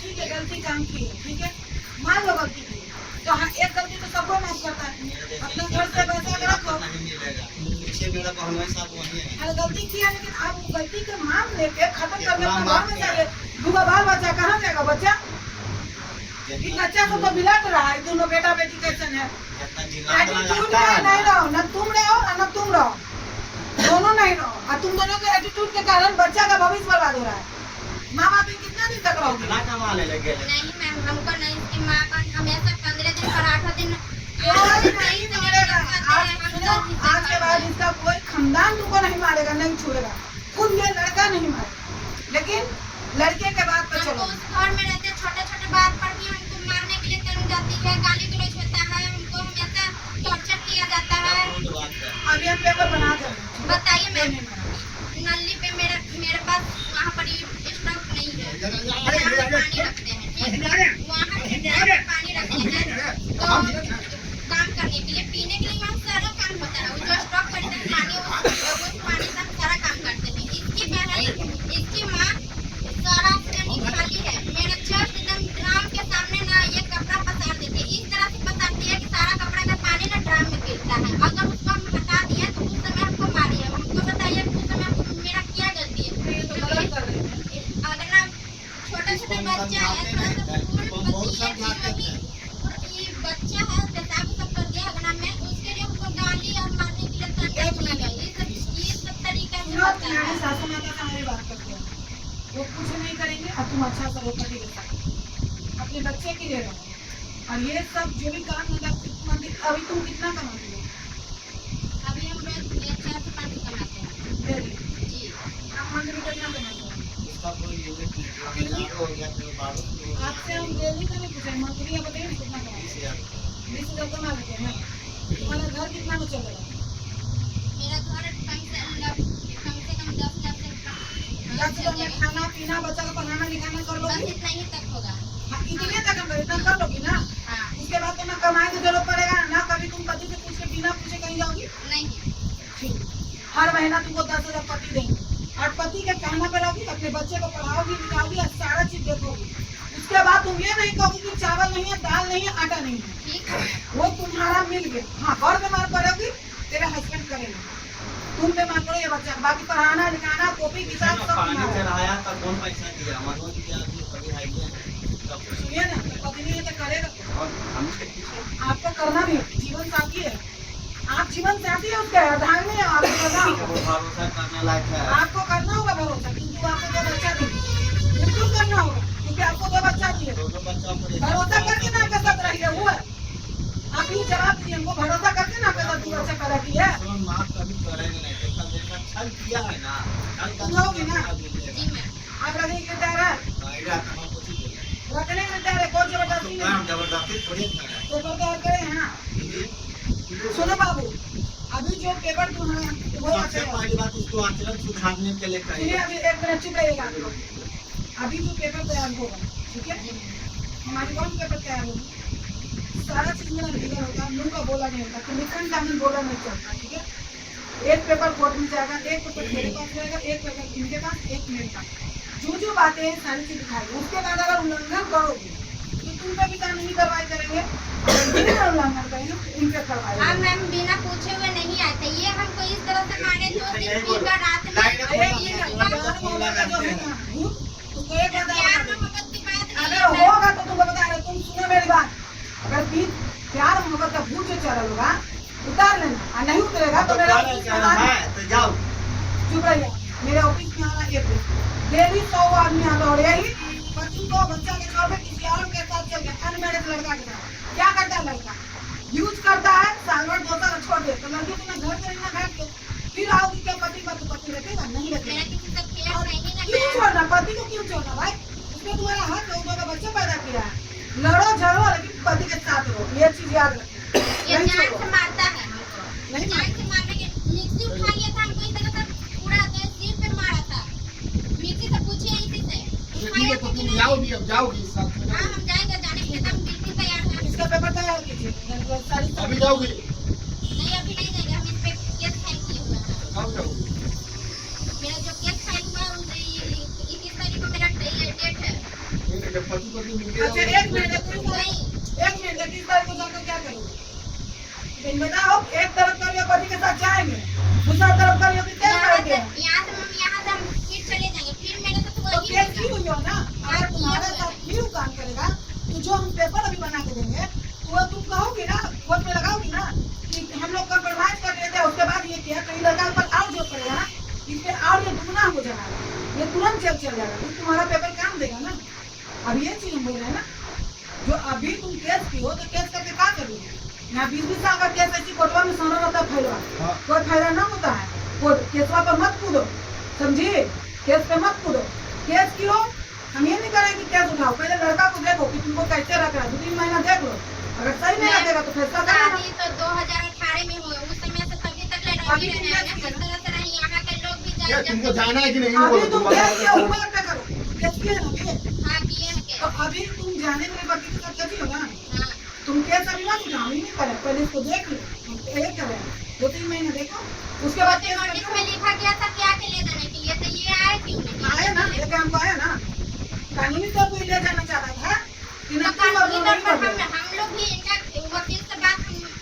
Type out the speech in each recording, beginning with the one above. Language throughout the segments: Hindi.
ठीक है गलती काम की है, ठीक है मान लो गलती की तो हाँ एक गलती तो सबको माफ करता है। अपने घर से पैसा के रखो। अरे गलती की है लेकिन आप गलती के मान लेके खत्म करके अपना घर में जाइए। दूसरा बाल बच्चा कहाँ जाएगा बच्चा? इन बच्चा को तो बिलट रहा है, दोनों बेटा बेटी कैसे है। एटीट्यूड में नहीं रहो, न तुम रहो न तुम रहो, दोनों नहीं रहो। और तुम दोनों के एटीट्यूड के कारण बच्चा का भविष्य बर्बाद हो रहा है। माँ बाप कितना दिन तक रहोगे? नहीं मैम हमको नहीं, इसकी माँ का हमेशा 15 दिन पर 8 दिन नहीं मारेगा। आज के बाद इसका कोई खानदान तुमको नहीं मारेगा, नहीं छुएगा। खुद ये लड़का नहीं मारेगा, लेकिन लड़के के बाद तो चलो उस घर में रहते छोटे-छोटे बात पर भी हमको मारने के लिए तंग जाती है, गाली गलौज होता है, हमको हमेशा टॉर्चर किया जाता है। अभी हम पेपर बना दे। बताइए मैम, नली पे मेरे पास वहाँ पर स्टॉक नहीं है, पानी रखते हैं, वहाँ पानी रखते हैं तो काम करने के लिए, पीने के लिए वहाँ सारा काम होता है। जो स्टॉक करते हैं पानी, उस पानी से हम सारा काम करते हैं। इसकी बहन, इसकी माँ सारा खाली है, मेरा जस्ट एकदम ड्राम के सामने ना ये कपड़ा पसार देती है। इस तरह से पसारती है कि सारा कपड़ा का पानी ना ड्राम में गिरता है। अगर उसको हम हटा दिए तो उस समय हमको मारिए। हमको बताइए उस समय मेरा क्या गलती है? अगर ना छोटे-छोटे बच्चा है, बच्चा है पेशाब सब कर दिया अगर मैं उसके लिए उसको गाली और मारने के लिए ये सब तरीका से होता है। सासू माता से हमारी बात करते हैं, वो कुछ नहीं करेंगे और तुम अच्छा करो पति के साथ, अपने बच्चे के लिए रहो। और ये सब जो भी काम होगा, अभी तुम कितना कमाती हो? अभी हम रोज 4 से 5 कमाते हैं जी। आप मंथ में कितना कमाते हो? आपसे हम डेली का नहीं पूछे, मंथली आप बताइए कितना कमाते हैं? 20,000 कमा लेते हैं। तुम्हारा घर कितना में चलेगा? मेरा घर कम से कम 10,000 में खाना पीना बच्चा को पढ़ाना लिखाना कर बस लोगी? इतना ही तक होगा। हाँ, इतने तक हम इतना कर लोगी ना? हाँ उसके बाद तो ना कमाए की जरूरत पड़ेगा ना, कभी तुम पति से पूछ के बिना पूछे कहीं जाओगी? नहीं। ठीक, हर महीना तुमको 10,000 पति देंगे और पति के कहना पे रहोगी, अपने बच्चे को पढ़ाओगी लिखाओगी और सारा चीज देखोगी। उसके बाद तुम ये नहीं कहोगी कि चावल नहीं है, दाल नहीं है, आटा नहीं है, ठीक है वो तुम्हारा मिल गया। हाँ और बीमार पड़ोगी तेरे हस्बैंड करेंगे, तुम बीमार पड़ो ये बच्चा, बाकी पढ़ाना लिखाना कॉपी किताब सब तुम्हारा। कौन पैसा दिया? मनोज दिया, कभी है सुनिए ना, पत्नी है तो करेगा, आपको करना भी है, जीवन साथी है, आप जीवन साथी है उसका, ढंग नहीं है आपको करना होगा। भरोसा करने लायक है। आपको करना होगा भरोसा, क्योंकि आपको 2 बच्चा दिए, बिल्कुल करना होगा क्योंकि आपको 2 बच्चा दिए। भरोसा करके ना आपके साथ रहिए, वो है आप ही जवाब दीजिए हमको, भरोसा करके ना आपके साथ 2 बच्चा पैदा किया है। माफ कभी करेंगे नहीं, छल किया है ना, तुम रहोगी ना? जी मैम। आप रखने के तैयार है? रखने के तैयार है, कोई जबरदस्ती नहीं। जबरदस्ती थोड़ी है। पेपर तैयार करें। हाँ सुनो बाबू, अभी जो पेपर तुम्हारा वो सबसे पहली बात उसको आचरण सुधारने के लिए सुनिए, कहिए। अभी 1 मिनट चुप रहिएगा आप लोग। अभी जो पेपर तैयार होगा, ठीक है, हमारी कौन पेपर तैयार होगी, सारा चीज मेरा लीगल होगा, मुंह का बोला नहीं होता, तो लिखन कानून बोला नहीं चलता, ठीक है। एक पेपर कोर्ट में जाएगा, एक पेपर मेरे पास रहेगा, एक पेपर इनके पास, एक मेरे पास। जो बातें हैं सारी चीज दिखाएगी, उसके बाद अगर उल्लंघन करोगे तो तुम पे भी कानूनी कार्रवाई करेंगे, उल्लंघन करेंगे उन पे कार्रवाई। हाँ मैम, बिना पूछे हुए नहीं आए थे, ये हमको इस तरह से मारे 2 दिन पीकर रात में। अगर होगा तो तुमको बता रहे, तुम सुनो मेरी बात, अगर प्यार मोहब्बत का भूत जो चल होगा उतार लेना, और नहीं उतरेगा तो मेरे ऑफिस में आना। जाओ चुप रहिए, मेरे ऑफिस में आना, एक डेली 100 आदमी आता और यही बच्चों को बच्चा के छोड़ के किसी और के साथ चल गया, अनमेरिड लड़का के साथ। क्या करता है लड़का? यूज करता है, साल भर 2 साल छोड़ दे, तो लड़की को ना घर से ना घर के फिर आओगी क्या पति का, तो पति रखेगा नहीं मेरा रखेगा। किसी से केस नहीं ना क्यों छोड़ना, पति को क्यों छोड़ना भाई? उसमें तुम्हारा हक है, उसका बच्चा पैदा किया है, लड़ो झगड़ो लेकिन पति के साथ रहो, ये चीज याद रखो। ये नहीं जान छोड़ो, से मारता है हमको, नहीं जान से मारने के मिक्सी उठा लिया था हमको, इस तरह से पूरा सिर पे मारा था। मिक्सी से पूछिए इसी से उठाया था कि नहीं? जाओगी साथ में। हाँ हम जाएंगे, जाने के लिए तो हम बिल्कुल तैयार हैं। इसका पेपर तैयार कीजिए, सारी अभी जाओगी? नहीं अभी नहीं जाएंगे, हम इस पे केस फाइल किए हुए हैं। कब जाओगी? मेरा जो केस फाइल हुआ है 21 तारीख को मेरा डेट है। जब पति पत्नी मिल गए अच्छा एक मिनट किस तारीख को जाकर क्या करोगे? तुम बताओ, एक तरफ कर लियो पति के साथ जाएंगे, दूसरा तरफ कर लियो कि क्या करोगे? यहाँ से हम फिर चले जाएंगे, फिर मेरे साथ तो वही केस की होगा। हुई हो ना, अगर तुम्हारे साथ फिर वो काम करेगा तो जो हम पेपर अभी बना के देंगे वो तुम कहोगी ना, कोर्ट में लगाओगी ना कि हम लोग कम्प्रोमाइज कर लेते हैं, उसके बाद ये किया तो ये लड़का पर और जो पड़ेगा ना, इस पे और ये दुगना हो जाएगा, ये तुरंत जेल चल जाएगा, तो तुम्हारा पेपर काम देगा ना। अब ये चीज हम बोल रहे हैं ना, जो अभी तुम केस की हो तो केस करके क्या करोगे? यहाँ 20-20 साल का केस ऐसी कोर्टवा में सोना होता है फैलवा, कोई फायदा ना होता है। कोर्ट केसवा पर मत कूदो, समझिए, केस पे मत कूदो। केस की हो, हम ये नहीं करेंगे कि केस उठाओ, पहले लड़का को देखो कि तुमको कैसे रख रहा है, 2-3 महीना देख लो, अगर सही नहीं लगेगा तो फैसला करना। शादी तो 2018 में हुई, उस समय से तभी तक लड़ाई रहे हैं, हर तरह से रही, यहाँ के लोग भी यार तुमको जाना है कि नहीं अभी वो तुम केस के ऊपर पे करो, केस किए ना अभी, हाँ किए हैं तो के। अभी तुम जाने के बाद के साथ कैसी होगा? हाँ तुम केस अभी ना उठाओ, ही नहीं करे, पहले इसको देख लो, एक करें 2-3 महीने देखो, उसके बाद केस नोटिस करके में लिखा गया था क्या के ले जाने के लिए, तो ये आए क्यों नहीं? आया ना, लेके हमको आया ना, कानूनी तौर पर ले जाना चाह रहा था कि तो ना तुम कानूनी अब तौर नहीं पर कर हम लोग भी इनका वकील से बात,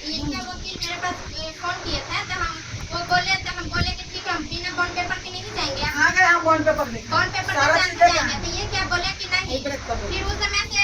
इनका वकील मेरे पास फोन किए थे, तो हम बोले कि ठीक है, हम बिना बॉन्ड पेपर के नहीं जाएंगे, आ गए हम बॉन्ड पेपर लेके, बॉन्ड पेपर सारा के चीज साथ लेके जाएंगे, तो ये क्या बोले कि नहीं। एक ब्रेक कर दो। फिर उस समय से